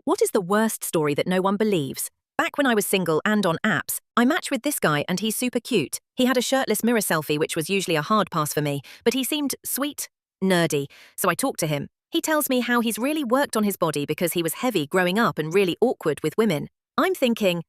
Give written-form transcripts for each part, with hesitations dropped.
What is the worst story that no one believes? Back when I was single and on apps, I matched with this guy and he's super cute. He had a shirtless mirror selfie, which was usually a hard pass for me, but he seemed sweet, nerdy, so I talked to him. He tells me how he's really worked on his body because he was heavy growing up and really awkward with women. I'm thinking,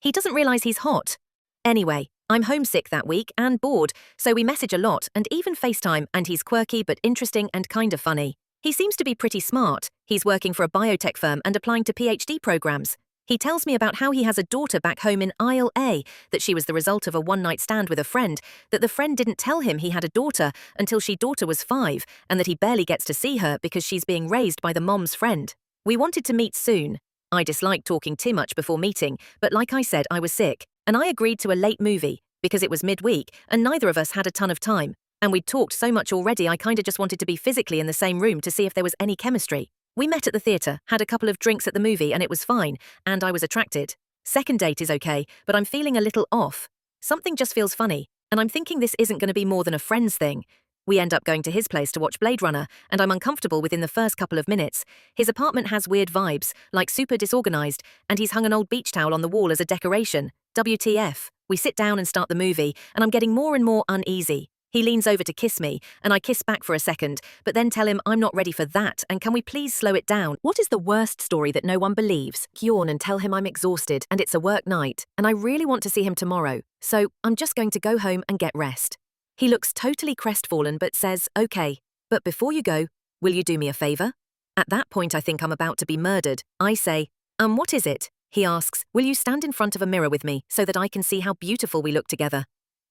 he doesn't realize he's hot. Anyway, I'm homesick that week and bored, so we message a lot and even FaceTime, and he's quirky but interesting and kind of funny. He seems to be pretty smart. He's working for a biotech firm and applying to PhD programs. He tells me about how he has a daughter back home in Isle A, that she was the result of a one-night stand with a friend, that the friend didn't tell him he had a daughter until she daughter was 5, and that he barely gets to see her because she's being raised by the mom's friend. We wanted to meet soon. I dislike talking too much before meeting, but like I said, I was sick, and I agreed to a late movie because it was midweek and neither of us had a ton of time. And we'd talked so much already, I kinda just wanted to be physically in the same room to see if there was any chemistry. We met at the theatre, had a couple of drinks at the movie, and it was fine, and I was attracted. Second date is okay, but I'm feeling a little off. Something just feels funny, and I'm thinking this isn't gonna be more than a friends thing. We end up going to his place to watch Blade Runner, and I'm uncomfortable within the first couple of minutes. His apartment has weird vibes, like super disorganized, and he's hung an old beach towel on the wall as a decoration. WTF. We sit down and start the movie, and I'm getting more and more uneasy. He leans over to kiss me, and I kiss back for a second, but then tell him I'm not ready for that, and can we please slow it down? What is the worst story that no one believes? Yawn and tell him I'm exhausted, and it's a work night, and I really want to see him tomorrow, so I'm just going to go home and get rest. He looks totally crestfallen but says, okay, but before you go, will you do me a favor? At that point I think I'm about to be murdered. I say, what is it? He asks, will you stand in front of a mirror with me so that I can see how beautiful we look together?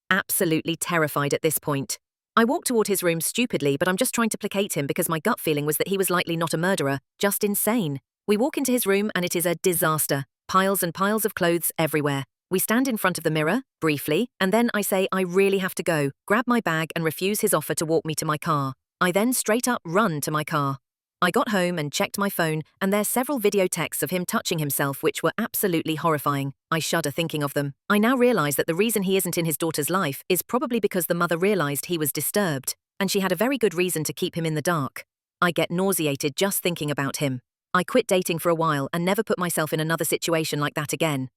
Absolutely terrified at this point. I walk toward his room stupidly, but I'm just trying to placate him because my gut feeling was that he was likely not a murderer, just insane. We walk into his room and it is a disaster. Piles and piles of clothes everywhere. We stand in front of the mirror, briefly, and then I say I really have to go, grab my bag and refuse his offer to walk me to my car. I then straight up run to my car. I got home and checked my phone, and there's several video texts of him touching himself which were absolutely horrifying. I shudder thinking of them. I now realize that the reason he isn't in his daughter's life is probably because the mother realized he was disturbed, and she had a very good reason to keep him in the dark. I get nauseated just thinking about him. I quit dating for a while and never put myself in another situation like that again.